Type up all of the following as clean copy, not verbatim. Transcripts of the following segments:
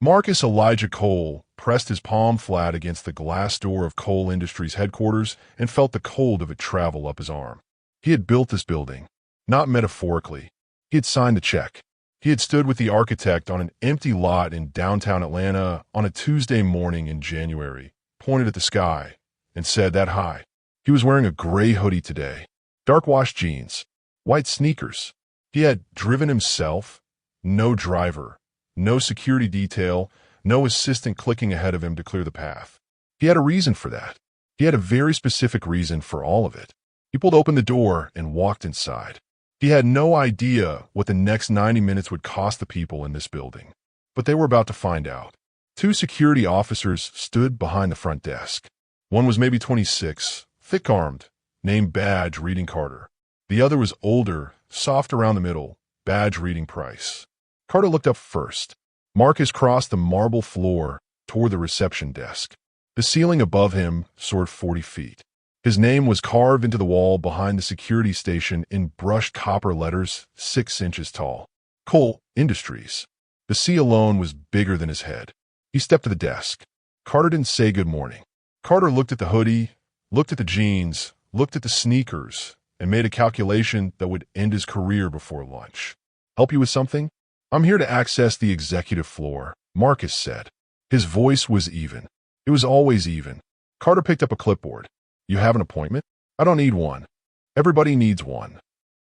Marcus Elijah Cole pressed his palm flat against the glass door of Cole Industries headquarters and felt the cold of it travel up his arm. He had built this building, not metaphorically. He had signed the check. He had stood with the architect on an empty lot in downtown Atlanta on a Tuesday morning in January, pointed at the sky, and said that high. He was wearing a gray hoodie today, dark-washed jeans, white sneakers. He had driven himself, no driver, no security detail, no assistant clicking ahead of him to clear the path. He had a reason for that. He had a very specific reason for all of it. He pulled open the door and walked inside. He had no idea what the next 90 minutes would cost the people in this building, but they were about to find out. Two security officers stood behind the front desk. One was maybe 26, thick-armed, named Badge reading Carter. The other was older, soft around the middle, Badge reading Price. Carter looked up first. Marcus crossed the marble floor toward the reception desk. The ceiling above him soared 40 feet. His name was carved into the wall behind the security station in brushed copper letters 6 inches tall. Cole Industries. The C alone was bigger than his head. He stepped to the desk. Carter didn't say good morning. Carter looked at the hoodie, looked at the jeans, looked at the sneakers, and made a calculation that would end his career before lunch. Help you with something? I'm here to access the executive floor, Marcus said. His voice was even. It was always even. Carter picked up a clipboard. You have an appointment? I don't need one. Everybody needs one.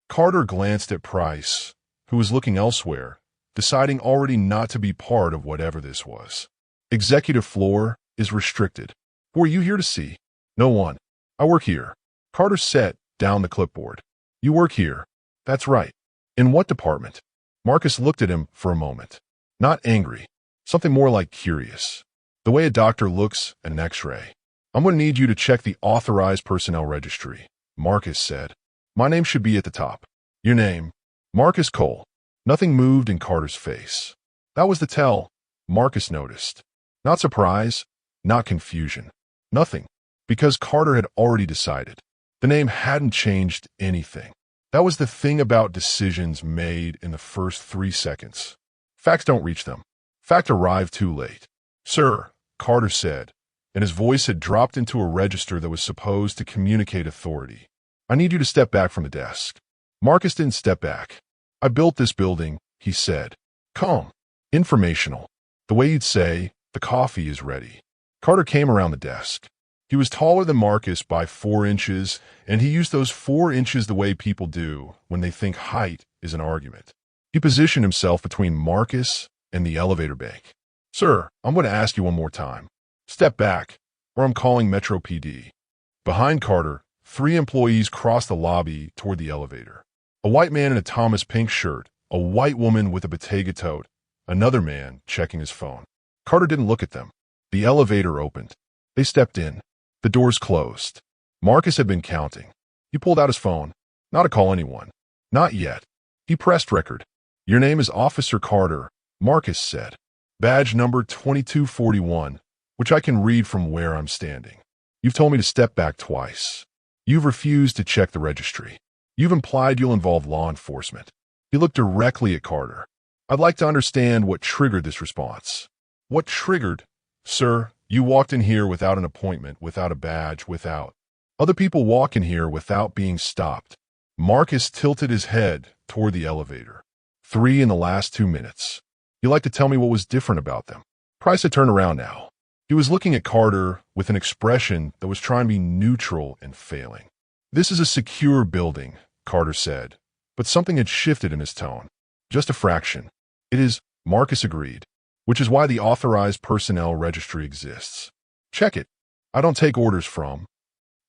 Carter glanced at Price, who was looking elsewhere, deciding already not to be part of whatever this was. Executive floor is restricted. Who are you here to see? No one. I work here. Carter set down the clipboard. You work here. That's right. In what department? Marcus looked at him for a moment. Not angry. Something more like curious. The way a doctor looks at an x-ray. I'm going to need you to check the authorized personnel registry, Marcus said. My name should be at the top. Your name? Marcus Cole. Nothing moved in Carter's face. That was the tell, Marcus noticed. Not surprise, not confusion. Nothing. Because Carter had already decided. The name hadn't changed anything. That was the thing about decisions made in the first 3 seconds. Facts don't reach them. Fact arrived too late. Sir, Carter said, and his voice had dropped into a register that was supposed to communicate authority. I need you to step back from the desk. Marcus didn't step back. I built this building, he said. Calm. Informational. The way you'd say, the coffee is ready. Carter came around the desk. He was taller than Marcus by 4 inches, and he used those 4 inches the way people do when they think height is an argument. He positioned himself between Marcus and the elevator bank. Sir, I'm going to ask you one more time. Step back, or I'm calling Metro PD. Behind Carter, 3 employees crossed the lobby toward the elevator. A white man in a Thomas pink shirt, a white woman with a Bottega tote, another man checking his phone. Carter didn't look at them. The elevator opened. They stepped in. The doors closed. Marcus had been counting. He pulled out his phone. Not to call anyone. Not yet. He pressed record. Your name is Officer Carter, Marcus said. Badge number 2241. Which I can read from where I'm standing. You've told me to step back twice. You've refused to check the registry. You've implied you'll involve law enforcement. He looked directly at Carter. I'd like to understand what triggered this response. What triggered? Sir, you walked in here without an appointment, without a badge, without. Other people walk in here without being stopped. Marcus tilted his head toward the elevator. 3 in the last 2 minutes. You'd like to tell me what was different about them? Price had turned around now. He was looking at Carter with an expression that was trying to be neutral and failing. This is a secure building, Carter said, but something had shifted in his tone. Just a fraction. It is, Marcus agreed, which is why the authorized personnel registry exists. Check it. I don't take orders from.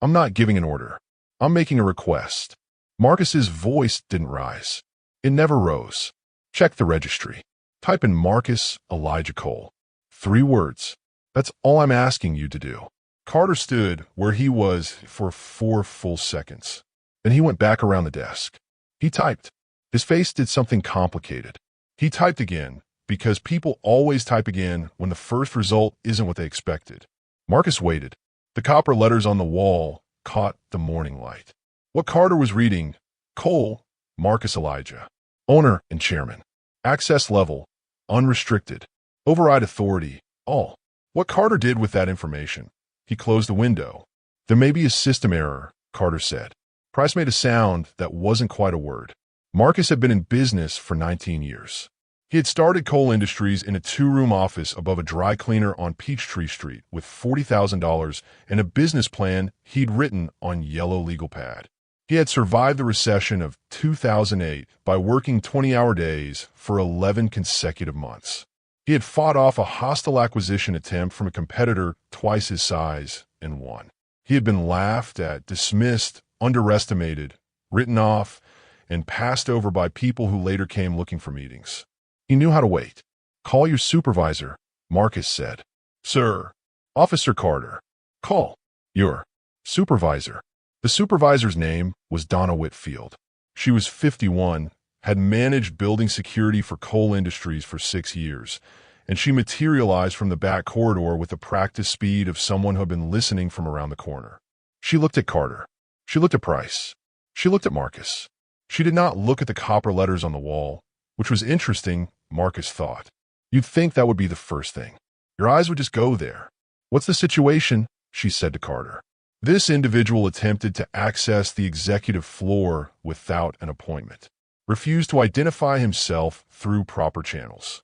I'm not giving an order. I'm making a request. Marcus's voice didn't rise. It never rose. Check the registry. Type in Marcus Elijah Cole. 3 words. That's all I'm asking you to do. Carter stood where he was for 4 full seconds. Then he went back around the desk. He typed. His face did something complicated. He typed again, because people always type again when the first result isn't what they expected. Marcus waited. The copper letters on the wall caught the morning light. What Carter was reading, Cole, Marcus Elijah, owner and chairman. Access level, unrestricted. Override authority. All. What Carter did with that information. He closed the window. There may be a system error, Carter said. Price made a sound that wasn't quite a word. Marcus had been in business for 19 years. He had started Cole Industries in a two-room office above a dry cleaner on Peachtree Street with $40,000 and a business plan he'd written on yellow legal pad. He had survived the recession of 2008 by working 20-hour days for 11 consecutive months. He had fought off a hostile acquisition attempt from a competitor twice his size and won. He had been laughed at, dismissed, underestimated, written off, and passed over by people who later came looking for meetings. He knew how to wait. Call your supervisor, Marcus said. Sir. Officer Carter. Call your supervisor. The supervisor's name was Donna Whitfield. She was 51, had managed building security for Cole Industries for 6 years, and she materialized from the back corridor with the practice speed of someone who had been listening from around the corner. She looked at Carter. She looked at Price. She looked at Marcus. She did not look at the copper letters on the wall, which was interesting, Marcus thought. You'd think that would be the first thing. Your eyes would just go there. What's the situation? She said to Carter. This individual attempted to access the executive floor without an appointment. Refused to identify himself through proper channels.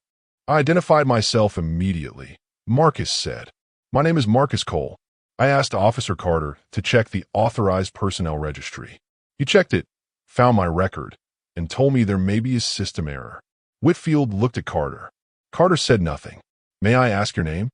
I identified myself immediately, Marcus said. My name is Marcus Cole. I asked Officer Carter to check the authorized personnel registry. He checked it, found my record, and told me there may be a system error. Whitfield looked at Carter. Carter said nothing. May I ask your name?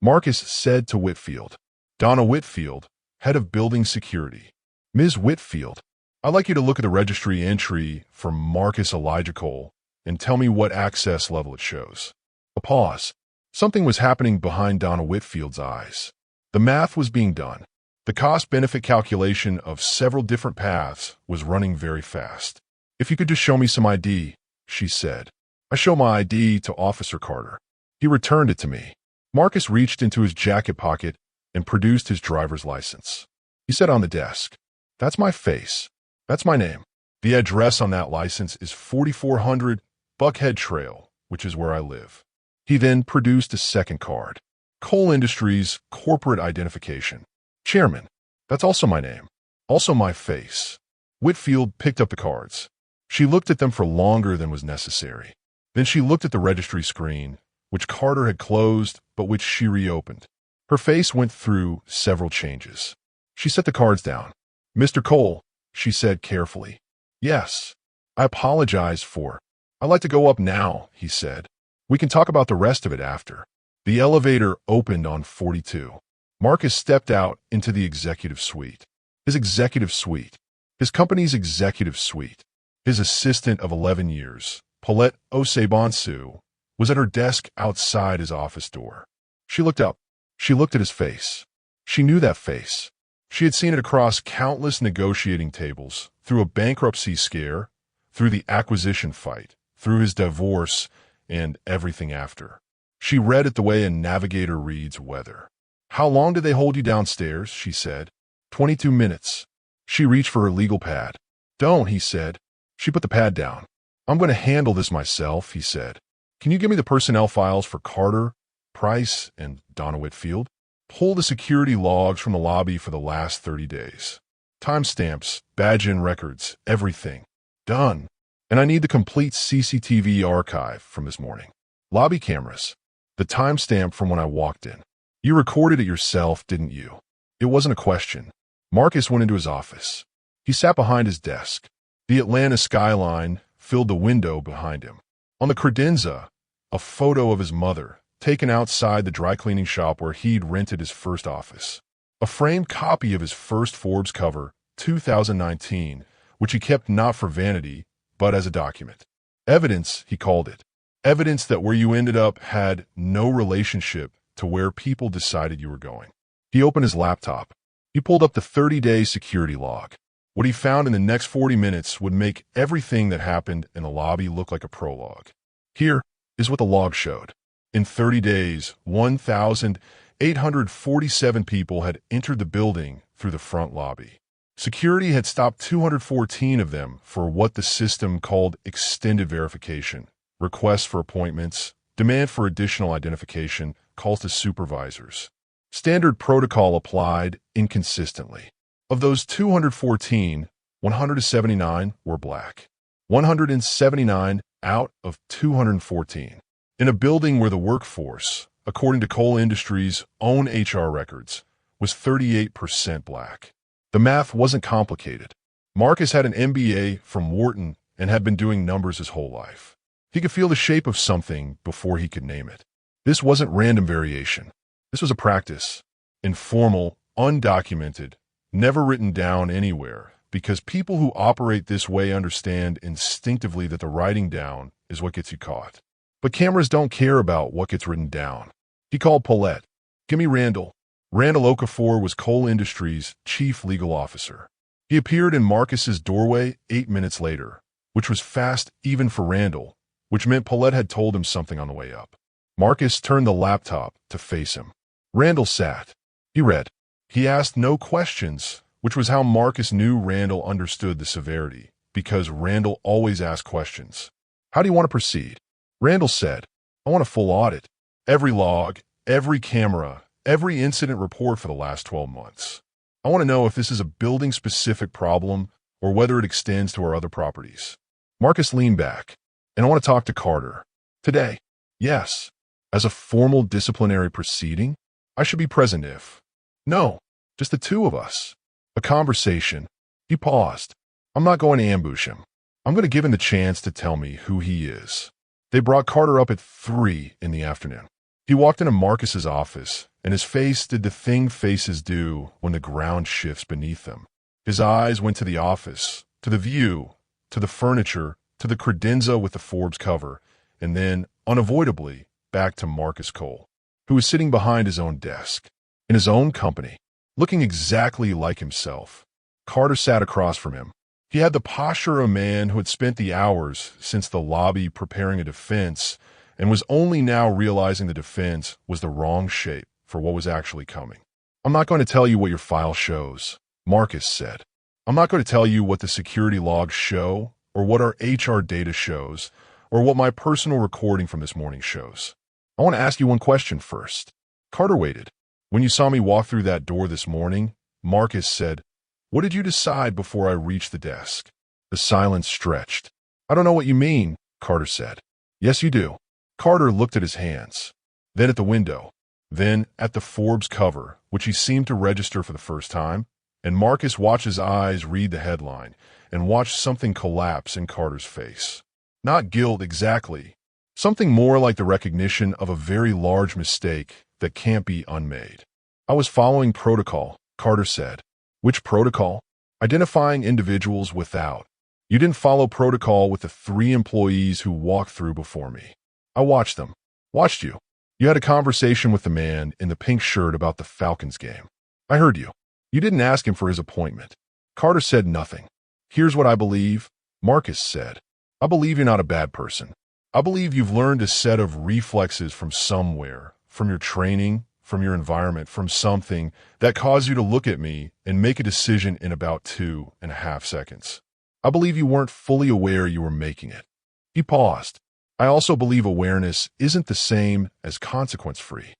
Marcus said to Whitfield. Donna Whitfield, head of building security. Ms. Whitfield, I'd like you to look at the registry entry for Marcus Elijah Cole and tell me what access level it shows. A pause. Something was happening behind Donna Whitfield's eyes. The math was being done. The cost-benefit calculation of several different paths was running very fast. If you could just show me some ID, she said. I show my ID to Officer Carter. He returned it to me. Marcus reached into his jacket pocket and produced his driver's license. He said on the desk, That's my face. That's my name. The address on that license is 4400 Buckhead Trail, which is where I live. He then produced a second card. Cole Industries Corporate Identification. Chairman. That's also my name. Also my face. Whitfield picked up the cards. She looked at them for longer than was necessary. Then she looked at the registry screen, which Carter had closed, but which she reopened. Her face went through several changes. She set the cards down. Mr. Cole, she said carefully. Yes. I apologize for. I'd like to go up now, he said. We can talk about the rest of it after. The elevator opened on 42. Marcus stepped out into the executive suite. His executive suite. His company's executive suite. His assistant of 11 years, Paulette Osebonsu, was at her desk outside his office door. She looked up. She looked at his face. She knew that face. She had seen it across countless negotiating tables, through a bankruptcy scare, through the acquisition fight, through his divorce, and everything after. She read it the way a navigator reads weather. How long did they hold you downstairs? She said. 22 minutes. She reached for her legal pad. Don't, he said. She put the pad down. I'm going to handle this myself, he said. Can you give me the personnel files for Carter, Price, and Donna Whitfield? Pull the security logs from the lobby for the last 30 days. Timestamps, badge-in records, everything. Done. And I need the complete CCTV archive from this morning. Lobby cameras. The timestamp from when I walked in. You recorded it yourself, didn't you? It wasn't a question. Marcus went into his office. He sat behind his desk. The Atlanta skyline filled the window behind him. On the credenza, a photo of his mother, taken outside the dry cleaning shop where he'd rented his first office. A framed copy of his first Forbes cover, 2019, which he kept not for vanity, but as a document. Evidence, he called it. Evidence that where you ended up had no relationship to where people decided you were going. He opened his laptop. He pulled up the 30-day security log. What he found in the next 40 minutes would make everything that happened in the lobby look like a prologue. Here is what the log showed. In 30 days, 1,847 people had entered the building through the front lobby. Security had stopped 214 of them for what the system called extended verification, requests for appointments, Demand for additional identification, calls to supervisors. Standard protocol applied inconsistently. Of those 214, 179 were black. 179 out of 214. In a building where the workforce, according to coal industry's own HR records, was 38% black. The math wasn't complicated. Marcus had an MBA from Wharton and had been doing numbers his whole life. He could feel the shape of something before he could name it. This wasn't random variation. This was a practice. Informal, undocumented, never written down anywhere, because people who operate this way understand instinctively that the writing down is what gets you caught. But cameras don't care about what gets written down. He called Paulette. "Give me Randall." Randall Okafor was Coal Industries' chief legal officer. He appeared in Marcus's doorway 8 minutes later, which was fast even for Randall, which meant Paulette had told him something on the way up. Marcus turned the laptop to face him. Randall sat. He read. He asked no questions, which was how Marcus knew Randall understood the severity, because Randall always asked questions. "How do you want to proceed?" Randall said, "I want a full audit. Every log, every camera, every incident report for the last 12 months. I want to know if this is a building-specific problem or whether it extends to our other properties." Marcus leaned back. "And I want to talk to Carter. Today." "Yes. As a formal disciplinary proceeding? I should be present if." "No, just the two of us. A conversation." He paused. "I'm not going to ambush him. I'm going to give him the chance to tell me who he is." They brought Carter up at 3 in the afternoon. He walked into Marcus's office, and his face did the thing faces do when the ground shifts beneath them. His eyes went to the office, to the view, to the furniture, to the credenza with the Forbes cover, and then, unavoidably, back to Marcus Cole, who was sitting behind his own desk, in his own company, looking exactly like himself. Carter sat across from him. He had the posture of a man who had spent the hours since the lobby preparing a defense and was only now realizing the defense was the wrong shape for what was actually coming. "I'm not going to tell you what your file shows," Marcus said. "I'm not going to tell you what the security logs show or what our HR data shows or what my personal recording from this morning shows. I want to ask you one question first." Carter waited. "When you saw me walk through that door this morning," Marcus said, "what did you decide before I reached the desk?" The silence stretched. "I don't know what you mean," Carter said. "Yes, you do." Carter looked at his hands, then at the window, then at the Forbes cover, which he seemed to register for the first time, and Marcus watched his eyes read the headline and watched something collapse in Carter's face. Not guilt exactly, something more like the recognition of a very large mistake that can't be unmade. "I was following protocol," Carter said. "Which protocol?" "Identifying individuals without. You didn't follow protocol with the 3 employees who walked through before me. I watched them." "Watched you? You had a conversation with the man in the pink shirt about the Falcons game." "I heard you. You didn't ask him for his appointment." Carter said nothing. "Here's what I believe," Marcus said. "I believe you're not a bad person. I believe you've learned a set of reflexes from somewhere, from your training, from your environment, from something that caused you to look at me and make a decision in about 2.5 seconds. I believe you weren't fully aware you were making it." He paused. "I also believe awareness isn't the same as consequence-free."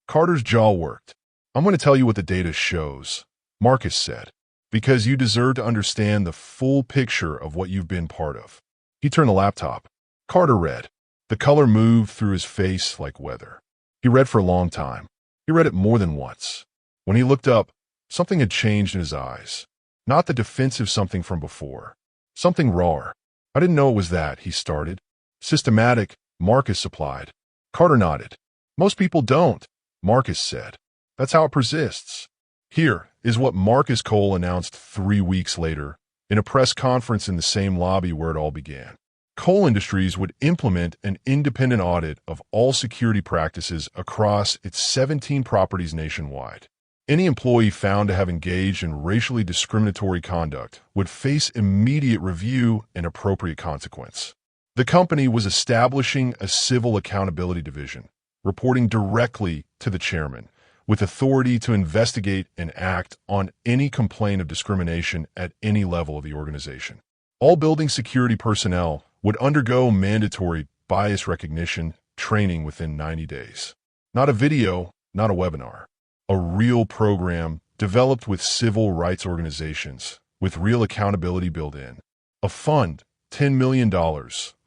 Carter's jaw worked. "I'm going to tell you what the data shows," Marcus said, "because you deserve to understand the full picture of what you've been part of." He turned the laptop. Carter read. The color moved through his face like weather. He read for a long time. He read it more than once. When he looked up, something had changed in his eyes. Not the defensive something from before. Something rawer. "I didn't know it was that," he started. "Systematic," Marcus supplied. Carter nodded. "Most people don't," Marcus said. "That's how it persists." Here is what Marcus Cole announced 3 weeks later in a press conference in the same lobby where it all began. Coal Industries would implement an independent audit of all security practices across its 17 properties nationwide. Any employee found to have engaged in racially discriminatory conduct would face immediate review and appropriate consequence. The company was establishing a civil accountability division, reporting directly to the chairman, with authority to investigate and act on any complaint of discrimination at any level of the organization. All building security personnel would undergo mandatory bias recognition training within 90 days. Not a video, not a webinar. A real program developed with civil rights organizations, with real accountability built in. A fund, $10 million,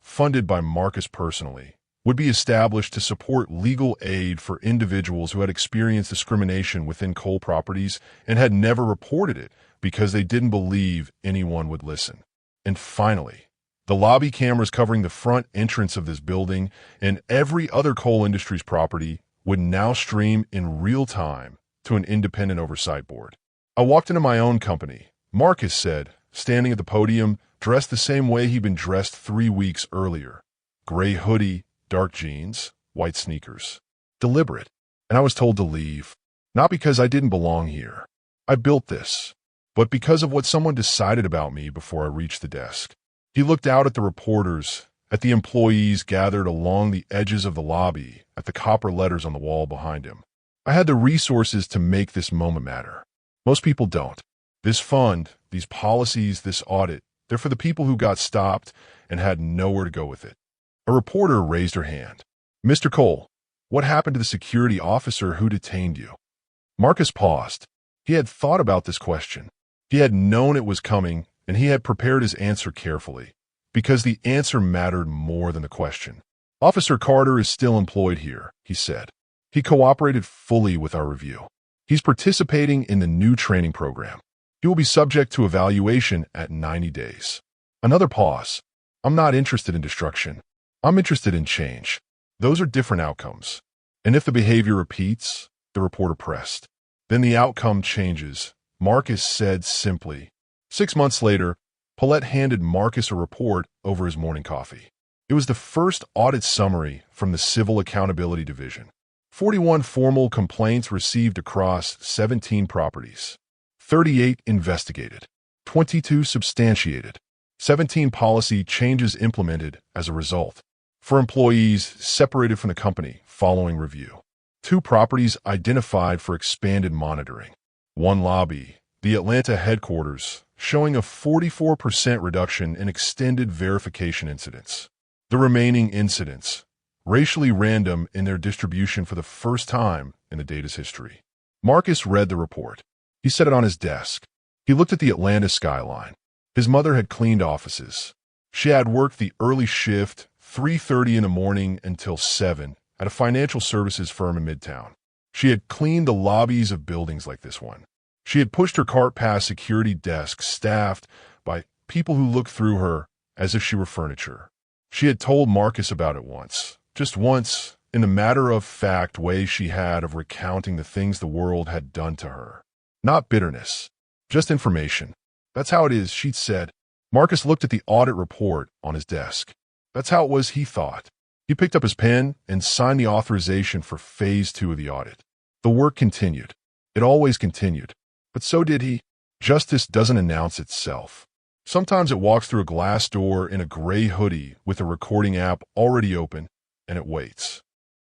funded by Marcus personally, would be established to support legal aid for individuals who had experienced discrimination within coal properties and had never reported it because they didn't believe anyone would listen. And finally, the lobby cameras covering the front entrance of this building and every other coal industry's property would now stream in real time to an independent oversight board. I walked into my own company, Marcus said, standing at the podium, dressed the same way he'd been dressed 3 weeks earlier. Gray hoodie, dark jeans, white sneakers. Deliberate. And I was told to leave. Not because I didn't belong here. I built this. But because of what someone decided about me before I reached the desk. He looked out at the reporters, at the employees gathered along the edges of the lobby, at the copper letters on the wall behind him. I had the resources to make this moment matter. Most people don't. This fund, these policies, this audit, they're for the people who got stopped and had nowhere to go with it. A reporter raised her hand. Mr. Cole, what happened to the security officer who detained you? Marcus paused. He had thought about this question. He had known it was coming, and he had prepared his answer carefully, because the answer mattered more than the question. Officer Carter is still employed here, he said. He cooperated fully with our review. He's participating in the new training program. He will be subject to evaluation at 90 days. Another pause. I'm not interested in destruction. I'm interested in change. Those are different outcomes. And if the behavior repeats, the reporter pressed, then the outcome changes, Marcus said simply. 6 months later, Paulette handed Marcus a report over his morning coffee. It was the first audit summary from the Civil Accountability Division. 41 formal complaints received across 17 properties. 38 investigated. 22 substantiated. 17 policy changes implemented as a result. For employees separated from the company following review. 2 properties identified for expanded monitoring. 1 lobby, the Atlanta headquarters, showing a 44% reduction in extended verification incidents. The remaining incidents, racially random in their distribution for the first time in the data's history. Marcus read the report. He set it on his desk. He looked at the Atlanta skyline. His mother had cleaned offices. She had worked the early shift, 3:30 in the morning until 7, at a financial services firm in Midtown. She had cleaned the lobbies of buildings like this one. She had pushed her cart past security desks staffed by people who looked through her as if she were furniture. She had told Marcus about it once, just once, in the matter-of-fact way she had of recounting the things the world had done to her. Not bitterness, just information. That's how it is, she'd said. Marcus looked at the audit report on his desk. That's how it was, he thought. He picked up his pen and signed the authorization for Phase 2 of the audit. The work continued. It always continued. But so did he. Justice doesn't announce itself. Sometimes it walks through a glass door in a gray hoodie with a recording app already open, and it waits.